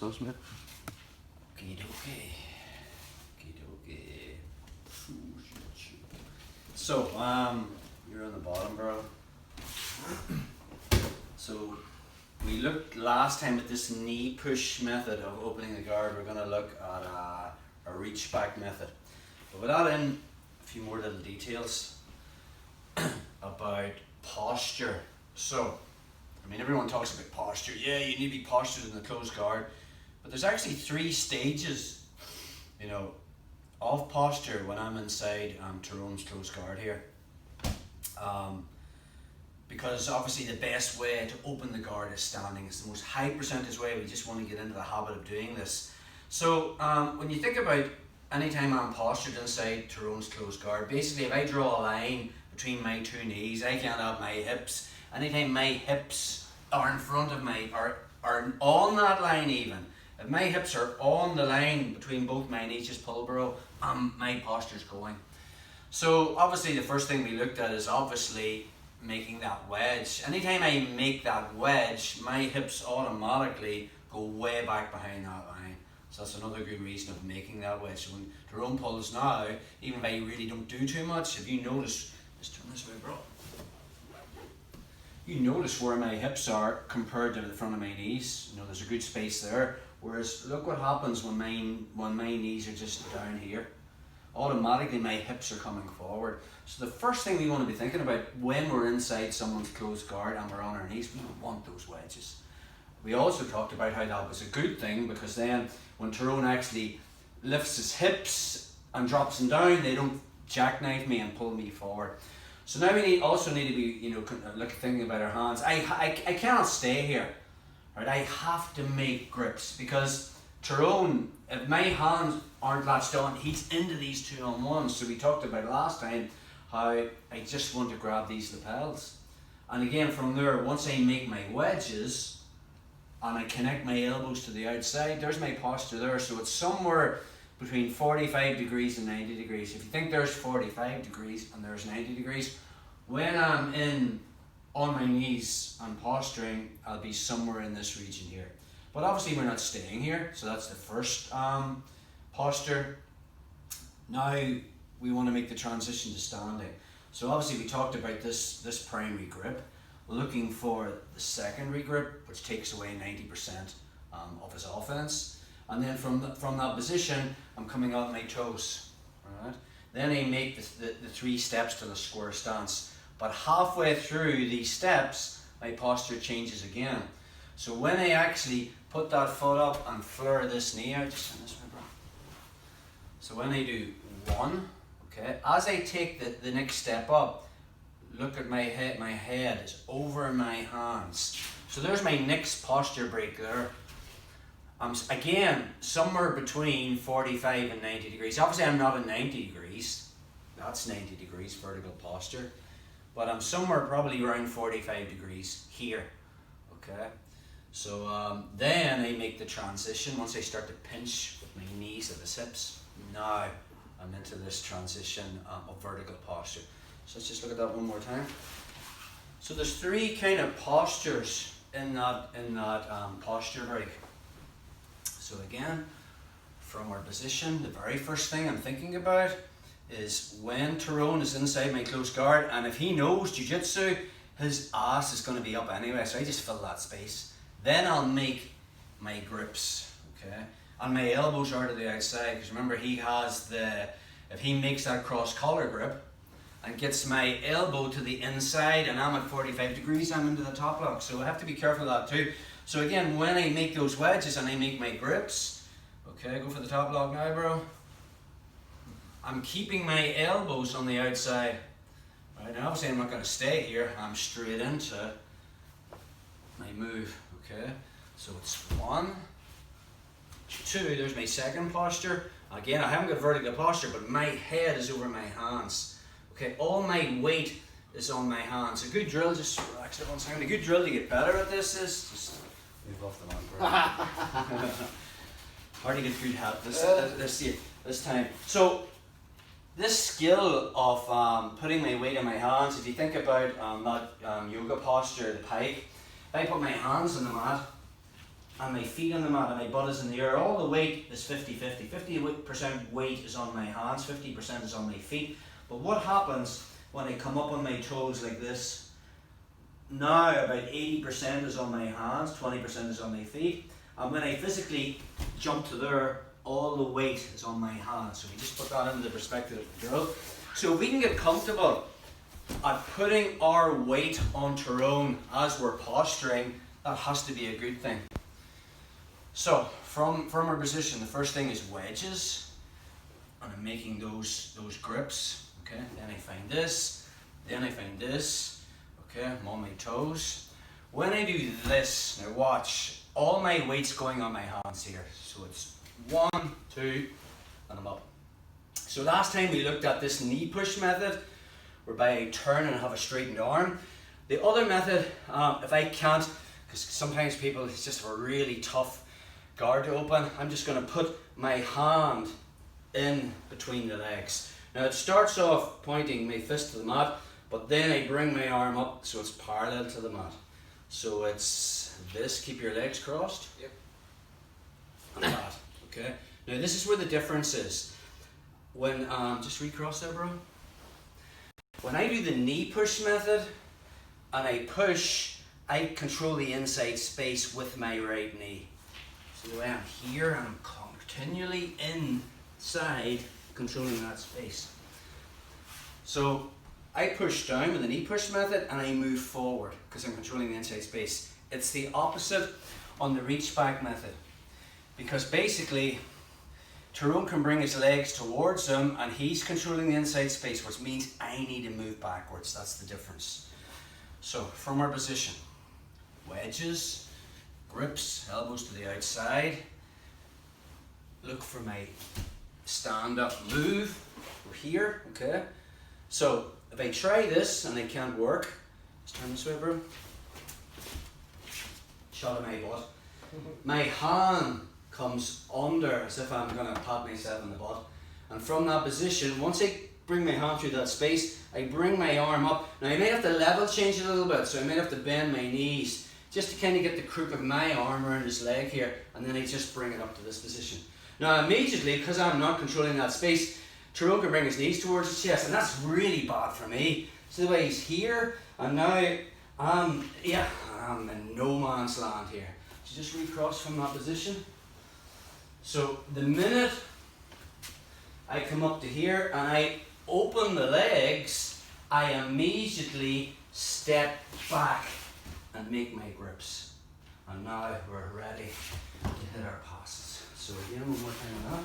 Stuff, Smith. Okie dokie. Okie dokie. So, you're on the bottom, bro. So, we looked last time at this knee push method of opening the guard. We're going to look at a reach back method. But without in a few more little details about posture. So, I mean, everyone talks about posture. Yeah, you need to be postured in the closed guard. But there's actually 3 stages, of posture when I'm inside Tyrone's closed guard here. Because obviously the best way to open the guard is standing. It's the most high percentage way. We just want to get into the habit of doing this. So when you think about anytime I'm postured inside Tyrone's closed guard, basically if I draw a line between my 2 knees, I can't have my hips. Anytime my hips are in front of are on that line even, if my hips are on the line between both my knees, just pull, bro, my posture's going. So obviously the first thing we looked at is obviously making that wedge. Anytime I make that wedge, my hips automatically go way back behind that line. So that's another good reason of making that wedge. So when Tyrone pulls now, even if I really don't do too much, if you notice, let's turn this way, bro. You notice where my hips are compared to the front of my knees. There's a good space there. Whereas look what happens when my knees are just down here. Automatically my hips are coming forward. So the first thing we want to be thinking about when we're inside someone's closed guard and we're on our knees, we don't want those wedges. We also talked about how that was a good thing, because then when Tyrone actually lifts his hips and drops them down, they don't jackknife me and pull me forward. So now we also need to be, thinking about our hands. I cannot stay here. Right? I have to make grips, because Tyrone, if my hands aren't latched on, he's into these 2-on-1s. So we talked about last time how I just want to grab these lapels. And again, from there, once I make my wedges and I connect my elbows to the outside, there's my posture there. So it's somewhere between 45 degrees and 90 degrees. If you think there's 45 degrees and there's 90 degrees, when I'm on my knees and posturing, I'll be somewhere in this region here. But obviously we're not staying here, so that's the first posture. Now we want to make the transition to standing. So obviously we talked about this primary grip. We're looking for the secondary grip, which takes away 90% of his offense. And then from that position, I'm coming out my toes. Right? Then I make the 3 steps to the square stance. But halfway through these steps, my posture changes again. So when I actually put that foot up and flare this knee out, just turn this way, bro. So when I do 1, okay, as I take the next step up, look at my head. My head is over my hands. So there's my next posture break there. Again, somewhere between 45 and 90 degrees. Obviously I'm not at 90 degrees. That's 90 degrees vertical posture. But I'm somewhere probably around 45 degrees here. Okay. So then I make the transition. Once I start to pinch with my knees at the hips, now I'm into this transition of vertical posture. So let's just look at that one more time. So there's 3 kind of postures in that posture break. So again, from our position, the very first thing I'm thinking about is when Tyrone is inside my close guard, and if he knows jiu-jitsu, his ass is going to be up anyway, so I just fill that space. Then I'll make my grips, okay? And my elbows are to the outside, because remember if he makes that cross collar grip and gets my elbow to the inside and I'm at 45 degrees, I'm into the top lock. So I have to be careful of that too. So again, when I make those wedges and I make my grips, okay, go for the top lock now, bro. I'm keeping my elbows on the outside. Right, now obviously I'm not going to stay here. I'm straight into my move. Okay, so it's 1, 2. There's my second posture. Again, I haven't got vertical posture, but my head is over my hands. Okay, all my weight is on my hands. A good drill, just relax it 1 second. A good drill to get better at this is just move off the mat. Hard to get good help this time. So this skill of putting my weight in my hands, if you think about that yoga posture, the pike, if I put my hands on the mat and my feet on the mat and my butt is in the air. All the weight is 50-50. 50% weight is on my hands, 50% is on my feet. But what happens when I come up on my toes like this? Now about 80% is on my hands, 20% is on my feet. And when I physically jump to there, all the weight is on my hands. So we just put that into the perspective of the drill. So if we can get comfortable at putting our weight on Tyrone as we're posturing, that has to be a good thing. So from our position, the first thing is wedges, and I'm making those grips. Okay, then I find this, then I find this. Okay, I'm on my toes. When I do this, now watch, all my weight's going on my hands here. So it's 1, 2, and I'm up. So last time we looked at this knee push method, whereby I turn and have a straightened arm. The other method, if I can't, because sometimes people, it's just a really tough guard to open, I'm just going to put my hand in between the legs. Now it starts off pointing my fist to the mat, but then I bring my arm up so it's parallel to the mat. So it's this, keep your legs crossed. Yep. And that, okay? Now this is where the difference is. When, just recross there, bro. When I do the knee push method, and I push, I control the inside space with my right knee. So the way I'm here, I'm continually inside, controlling that space. So I push down with the knee push method, and I move forward, because I'm controlling the inside space. It's the opposite on the reach back method. Because basically, Tyrone can bring his legs towards him and he's controlling the inside space, which means I need to move backwards. That's the difference. So from our position, wedges, grips, elbows to the outside. Look for my stand up move. We're here, okay? So if I try this and I can't work, let's turn this way, bro. Shot of my butt. My hand comes under as if I'm going to pat myself in the butt, and from that position, once I bring my hand through that space, I bring my arm up. Now I might have to level change it a little bit, so I might have to bend my knees just to kind of get the crook of my arm around his leg here, and then I just bring it up to this position. Now immediately, because I'm not controlling that space, Tyrone can bring his knees towards his chest, and that's really bad for me. So the way he's here, and now I'm in no man's land here. So just recross from that position. So the minute I come up to here and I open the legs, I immediately step back and make my grips. And now we're ready to hit our passes. So again, one more time on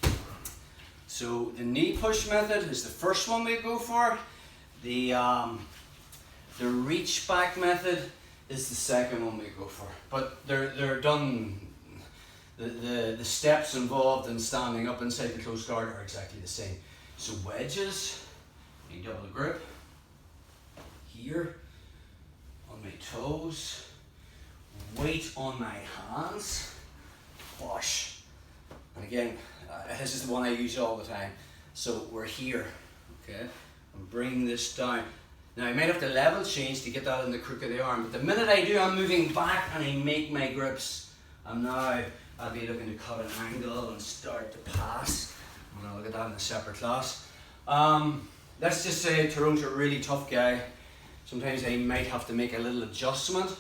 that. So the knee push method is the first one we go for. The reach back method is the second one we go for, but they're done. The steps involved in standing up inside the close guard are exactly the same. So wedges, a double grip here on my toes, weight on my hands, push, and again this is the one I use all the time. So we're here, okay, I'm bringing this down. Now I might have to level change to get that in the crook of the arm, but the minute I do, I'm moving back and I make my grips. And now I'll be looking to cut an angle and start to pass. And I'll look at that in a separate class. Let's just say Tyrone's a really tough guy. Sometimes I might have to make a little adjustment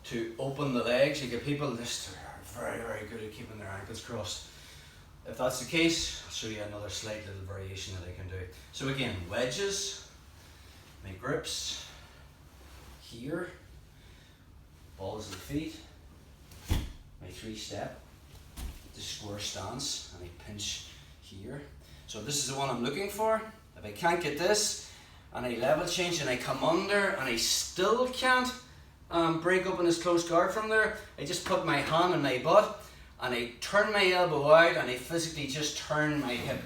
to open the legs. You get people that are very, very good at keeping their ankles crossed. If that's the case, I'll show you another slight little variation that I can do. So again, wedges. My grips here, balls of the feet, my 3-step, the square stance, and I pinch here. So this is the one I'm looking for. If I can't get this, and I level change and I come under and I still can't break open this close guard from there, I just put my hand on my butt and I turn my elbow out and I physically just turn my hip.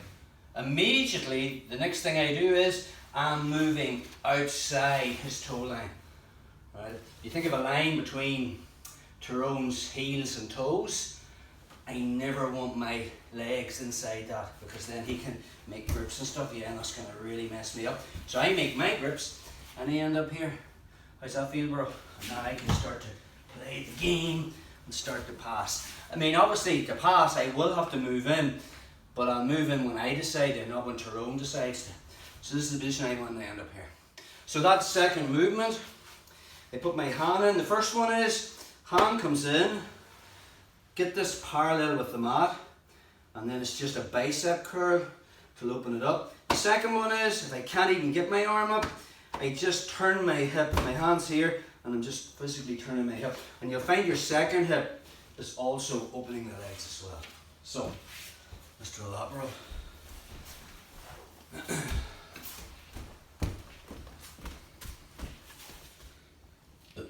Immediately, the next thing I do is I'm moving outside his toe line. Right? You think of a line between Tyrone's heels and toes. I never want my legs inside that, because then he can make grips and stuff. Yeah, and that's going to really mess me up. So I make my grips and I end up here. How's that feel, bro? And now I can start to play the game and start to pass. I mean, obviously to pass I will have to move in, but I'll move in when I decide and not when Tyrone decides to. So this is the position I want to end up here. So that second movement, I put my hand in. The first one is, hand comes in, get this parallel with the mat, and then it's just a bicep curl to open it up. The second one is, if I can't even get my arm up, I just turn my hip, my hand's here, and I'm just physically turning my hip. And you'll find your second hip is also opening the legs as well. So, let's drill that, bro.